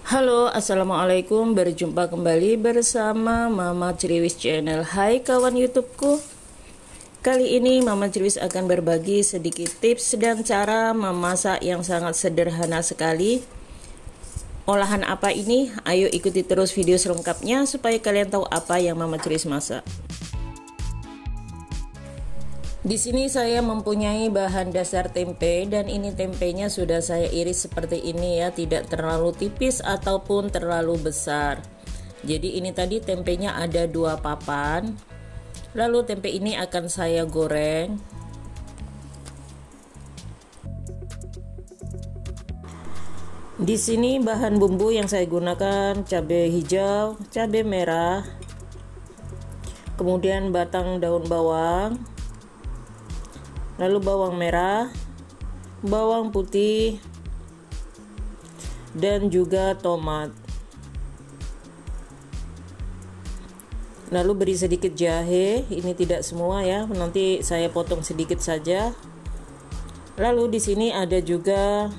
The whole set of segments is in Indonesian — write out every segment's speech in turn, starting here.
Halo, assalamualaikum. Berjumpa kembali bersama Mama Criwis Channel. Hai kawan YouTubeku. Kali ini Mama Criwis akan berbagi sedikit tips dan cara memasak yang sangat sederhana sekali. Olahan apa ini? Ayo ikuti terus video selengkapnya supaya kalian tahu apa yang Mama Criwis masak. Di sini saya mempunyai bahan dasar tempe dan ini tempenya sudah saya iris seperti ini ya, tidak terlalu tipis ataupun terlalu besar. Jadi ini tadi tempenya ada 2 papan. Lalu tempe ini akan saya goreng. Di sini bahan bumbu yang saya gunakan cabai hijau, cabai merah, kemudian batang daun bawang, lalu bawang merah, bawang putih, dan juga tomat. Lalu beri sedikit jahe, ini tidak semua ya, nanti saya potong sedikit saja. Lalu di sini ada juga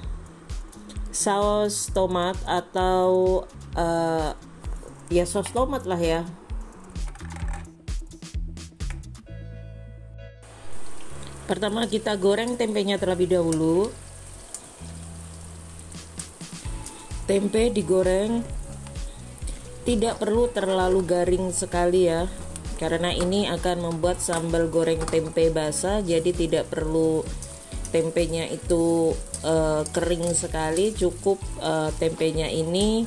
saus tomat atau ya saus tomat lah ya. Pertama kita goreng tempenya terlebih dahulu. Tempe digoreng tidak perlu terlalu garing sekali ya, karena ini akan membuat sambal goreng tempe basah, jadi tidak perlu tempenya itu kering sekali. Cukup tempenya ini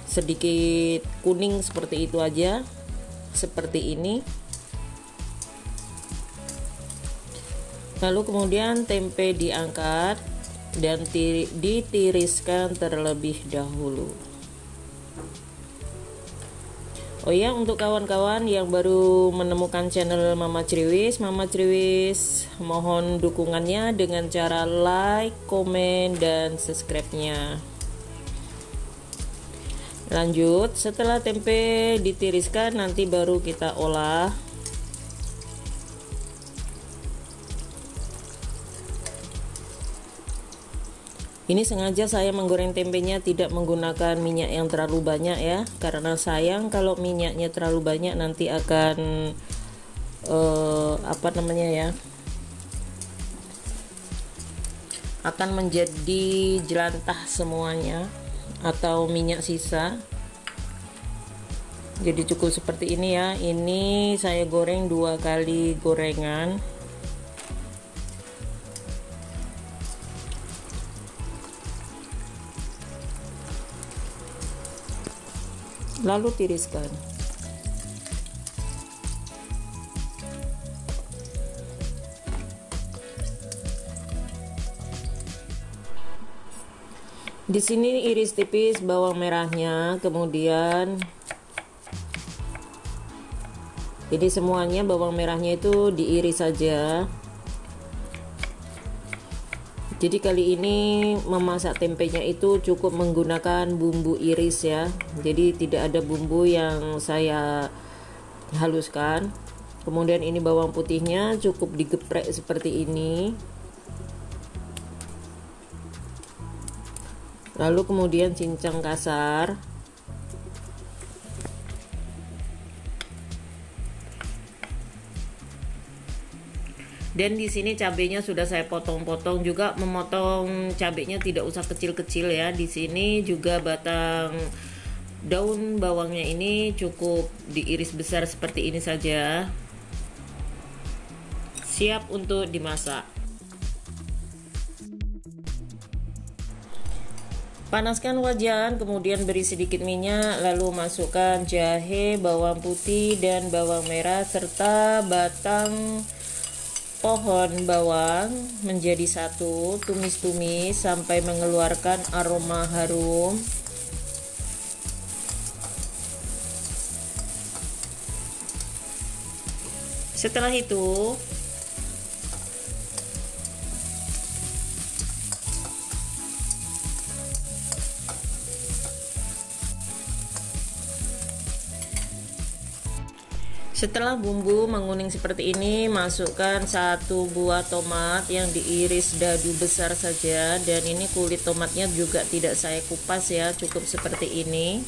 sedikit kuning seperti itu aja, seperti ini. Lalu kemudian tempe diangkat dan ditiriskan terlebih dahulu. Oh ya, untuk kawan-kawan yang baru menemukan channel Mama Criwis mohon dukungannya dengan cara like, komen, dan subscribe-nya. Lanjut, setelah tempe ditiriskan nanti baru kita olah. Ini sengaja saya menggoreng tempenya tidak menggunakan minyak yang terlalu banyak ya, karena sayang kalau minyaknya terlalu banyak nanti akan akan menjadi jelantah semuanya atau minyak sisa. Jadi cukup seperti ini ya. Ini saya goreng 2 kali gorengan. Lalu tiriskan. Di sini iris tipis bawang merahnya, kemudian jadi semuanya bawang merahnya itu diiris saja. Jadi kali ini memasak tempenya itu cukup menggunakan bumbu iris ya. Jadi tidak ada bumbu yang saya haluskan. Kemudian ini bawang putihnya cukup digeprek seperti ini. Lalu kemudian cincang kasar. Dan di sini cabenya sudah saya potong-potong juga. Memotong cabenya tidak usah kecil-kecil ya. Di sini juga batang daun bawangnya ini cukup diiris besar seperti ini saja. Siap untuk dimasak. Panaskan wajan, kemudian beri sedikit minyak, lalu masukkan jahe, bawang putih, dan bawang merah serta batang pohon bawang menjadi satu. Tumis-tumis sampai mengeluarkan aroma harum. Setelah itu Setelah bumbu menguning seperti ini, masukkan 1 buah tomat yang diiris dadu besar saja, dan ini kulit tomatnya juga tidak saya kupas ya, cukup seperti ini.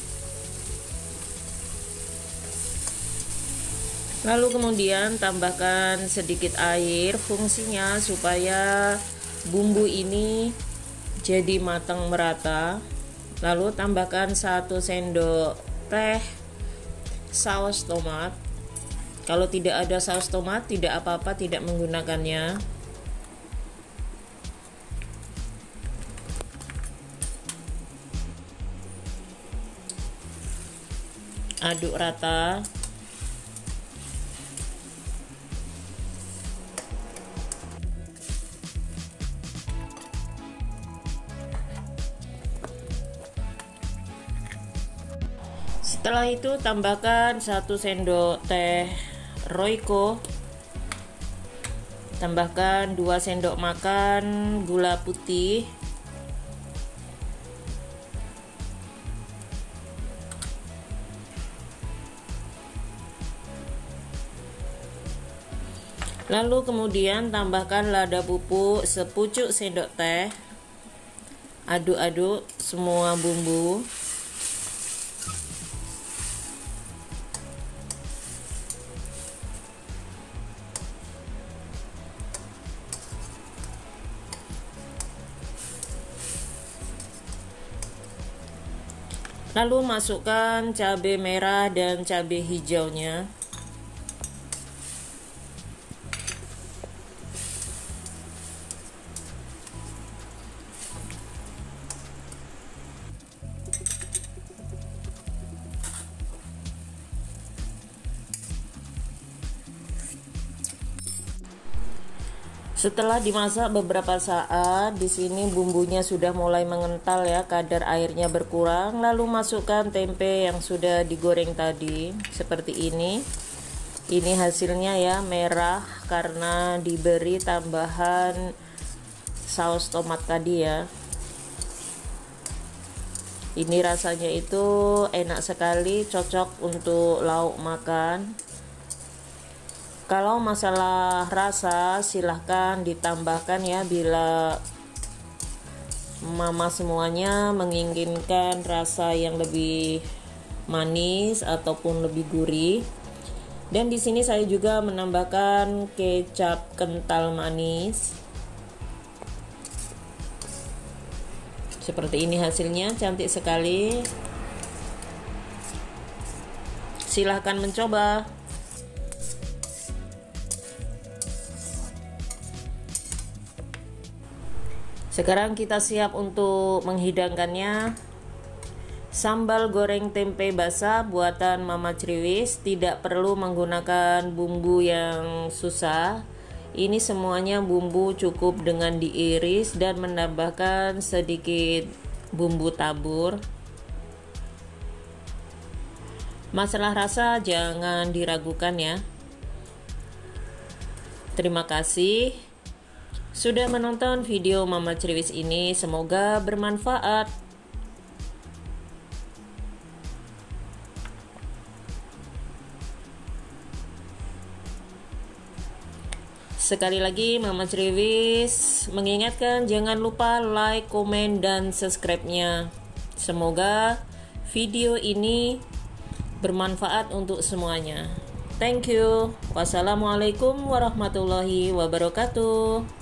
Lalu kemudian tambahkan sedikit air, fungsinya supaya bumbu ini jadi matang merata. Lalu tambahkan 1 sendok teh saus tomat. Kalau tidak ada saus tomat, tidak apa-apa, tidak menggunakannya. Aduk rata. Setelah itu tambahkan 1 sendok teh Royco, tambahkan 2 sendok makan gula putih, lalu kemudian tambahkan lada pupuk sepucuk sendok teh. Aduk-aduk semua bumbu. Lalu masukkan cabai merah dan cabai hijaunya. Setelah dimasak beberapa saat, di sini bumbunya sudah mulai mengental ya, kadar airnya berkurang. Lalu masukkan tempe yang sudah digoreng tadi, seperti ini. Ini hasilnya ya, merah karena diberi tambahan saus tomat tadi ya. Ini rasanya itu enak sekali, cocok untuk lauk makan. Kalau masalah rasa silahkan ditambahkan ya, bila mama semuanya menginginkan rasa yang lebih manis ataupun lebih gurih. Dan di sini saya juga menambahkan kecap kental manis. Seperti ini hasilnya, cantik sekali. Silahkan mencoba. Sekarang kita siap untuk menghidangkannya. Sambal goreng tempe basah buatan Mama Criwis, tidak perlu menggunakan bumbu yang susah. Ini semuanya bumbu cukup dengan diiris dan menambahkan sedikit bumbu tabur. Masalah rasa jangan diragukan ya. Terima kasih sudah menonton video Mama Criwis ini, semoga bermanfaat. Sekali lagi Mama Criwis mengingatkan jangan lupa like, komen, dan subscribe-nya. Semoga video ini bermanfaat untuk semuanya. Thank you. Wassalamualaikum warahmatullahi wabarakatuh.